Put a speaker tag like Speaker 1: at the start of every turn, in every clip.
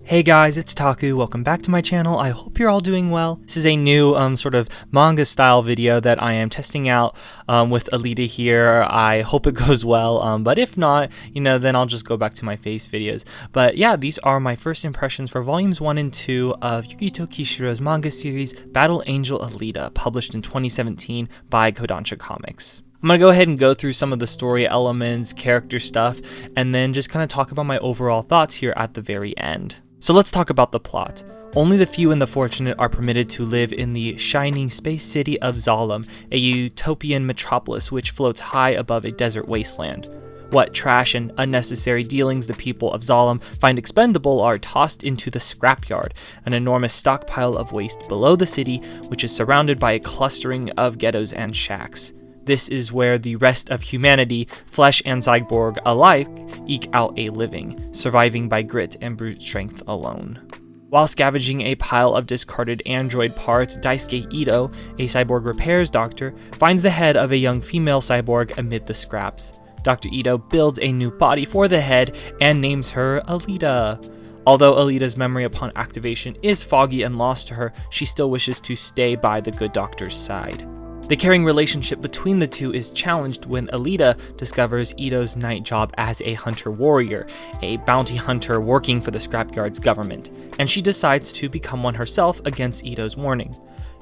Speaker 1: Hey guys, it's Taku. Welcome back to my channel. I hope you're all doing well. This is a new sort of manga style video that I am testing out with Alita here. I hope it goes well, but if not, then I'll just go back to my face videos. But yeah, these are my first impressions for volumes 1 and 2 of Yukito Kishiro's manga series Battle Angel Alita, published in 2017 by Kodansha Comics. I'm going to go ahead and go through some of the story elements, character stuff, and then just kind of talk about my overall thoughts here at the very end. So let's talk about the plot. Only the few and the fortunate are permitted to live in the shining space city of Zalem, a utopian metropolis which floats high above a desert wasteland. What trash and unnecessary dealings the people of Zalem find expendable are tossed into the Scrapyard, an enormous stockpile of waste below the city, which is surrounded by a clustering of ghettos and shacks. This is where the rest of humanity, flesh and cyborg alike, eke out a living, surviving by grit and brute strength alone. While scavenging a pile of discarded android parts, Daisuke Ito, a cyborg repairs doctor, finds the head of a young female cyborg amid the scraps. Dr. Ito builds a new body for the head and names her Alita. Although Alita's memory upon activation is foggy and lost to her, she still wishes to stay by the good doctor's side. The caring relationship between the two is challenged when Alita discovers Ito's night job as a hunter-warrior, a bounty hunter working for the Scrapyard's government, and she decides to become one herself against Ito's warning.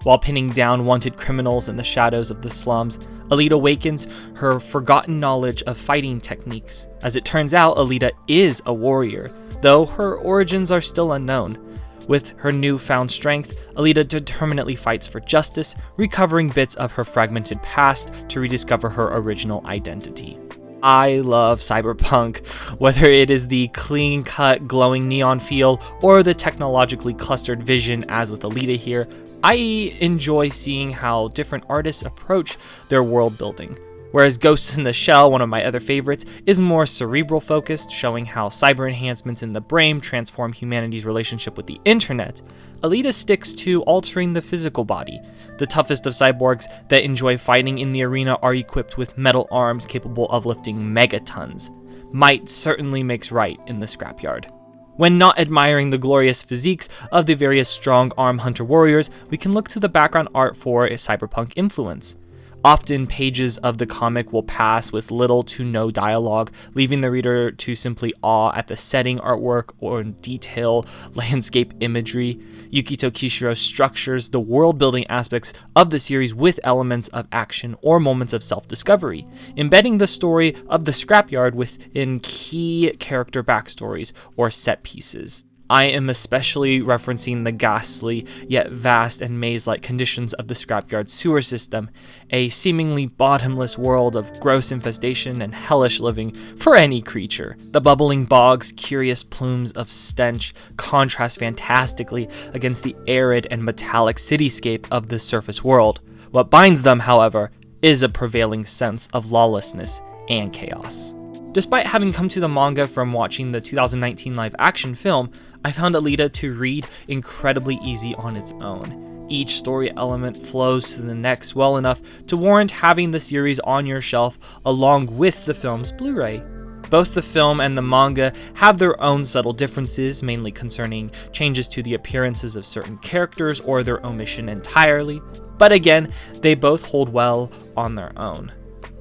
Speaker 1: While pinning down wanted criminals in the shadows of the slums, Alita awakens her forgotten knowledge of fighting techniques. As it turns out, Alita is a warrior, though her origins are still unknown. With her newfound strength, Alita determinedly fights for justice, recovering bits of her fragmented past to rediscover her original identity. I love cyberpunk, whether it is the clean-cut, glowing neon feel or the technologically clustered vision as with Alita here. I enjoy seeing how different artists approach their world building. Whereas Ghosts in the Shell, one of my other favorites, is more cerebral focused, showing how cyber enhancements in the brain transform humanity's relationship with the internet, Alita sticks to altering the physical body. The toughest of cyborgs that enjoy fighting in the arena are equipped with metal arms capable of lifting megatons. Might certainly makes right in the Scrapyard. When not admiring the glorious physiques of the various strong-arm hunter-warriors, we can look to the background art for a cyberpunk influence. Often, pages of the comic will pass with little to no dialogue, leaving the reader to simply awe at the setting artwork or detail landscape imagery. Yukito Kishiro structures the world-building aspects of the series with elements of action or moments of self-discovery, embedding the story of the Scrapyard within key character backstories or set pieces. I am especially referencing the ghastly, yet vast and maze-like conditions of the Scrapyard sewer system, a seemingly bottomless world of gross infestation and hellish living for any creature. The bubbling bog's curious plumes of stench contrast fantastically against the arid and metallic cityscape of the surface world. What binds them, however, is a prevailing sense of lawlessness and chaos. Despite having come to the manga from watching the 2019 live-action film, I found Alita to read incredibly easy on its own. Each story element flows to the next well enough to warrant having the series on your shelf along with the film's Blu-ray. Both the film and the manga have their own subtle differences, mainly concerning changes to the appearances of certain characters or their omission entirely, but again, they both hold well on their own.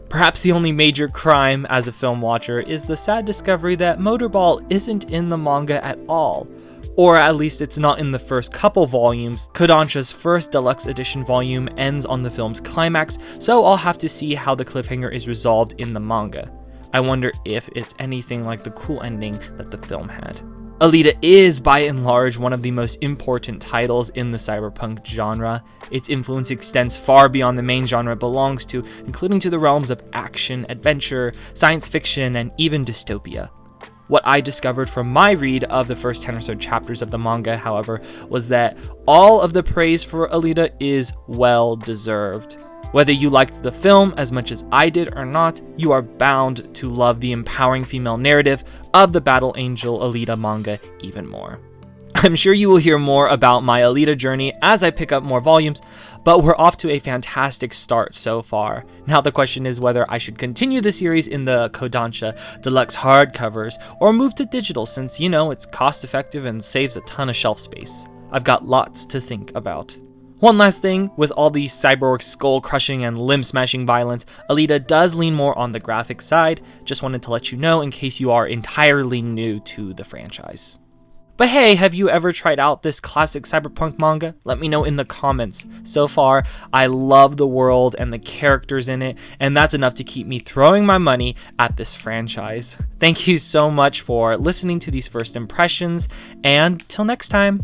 Speaker 1: Perhaps the only major crime as a film watcher is the sad discovery that Motorball isn't in the manga at all, or at least it's not in the first couple volumes. Kodansha's first deluxe edition volume ends on the film's climax, so I'll have to see how the cliffhanger is resolved in the manga. I wonder if it's anything like the cool ending that the film had. Alita is, by and large, one of the most important titles in the cyberpunk genre. Its influence extends far beyond the main genre it belongs to, including to the realms of action, adventure, science fiction, and even dystopia. What I discovered from my read of the first 10 or so chapters of the manga, however, was that all of the praise for Alita is well deserved. Whether you liked the film as much as I did or not, you are bound to love the empowering female narrative of the Battle Angel Alita manga even more. I'm sure you will hear more about my Alita journey as I pick up more volumes, but we're off to a fantastic start so far. Now the question is whether I should continue the series in the Kodansha deluxe hardcovers or move to digital since, you know, it's cost effective and saves a ton of shelf space. I've got lots to think about. One last thing, with all the cyborg skull crushing and limb smashing violence, Alita does lean more on the graphic side. Just wanted to let you know in case you are entirely new to the franchise. But hey, have you ever tried out this classic cyberpunk manga? Let me know in the comments. So far, I love the world and the characters in it, and that's enough to keep me throwing my money at this franchise. Thank you so much for listening to these first impressions, and till next time.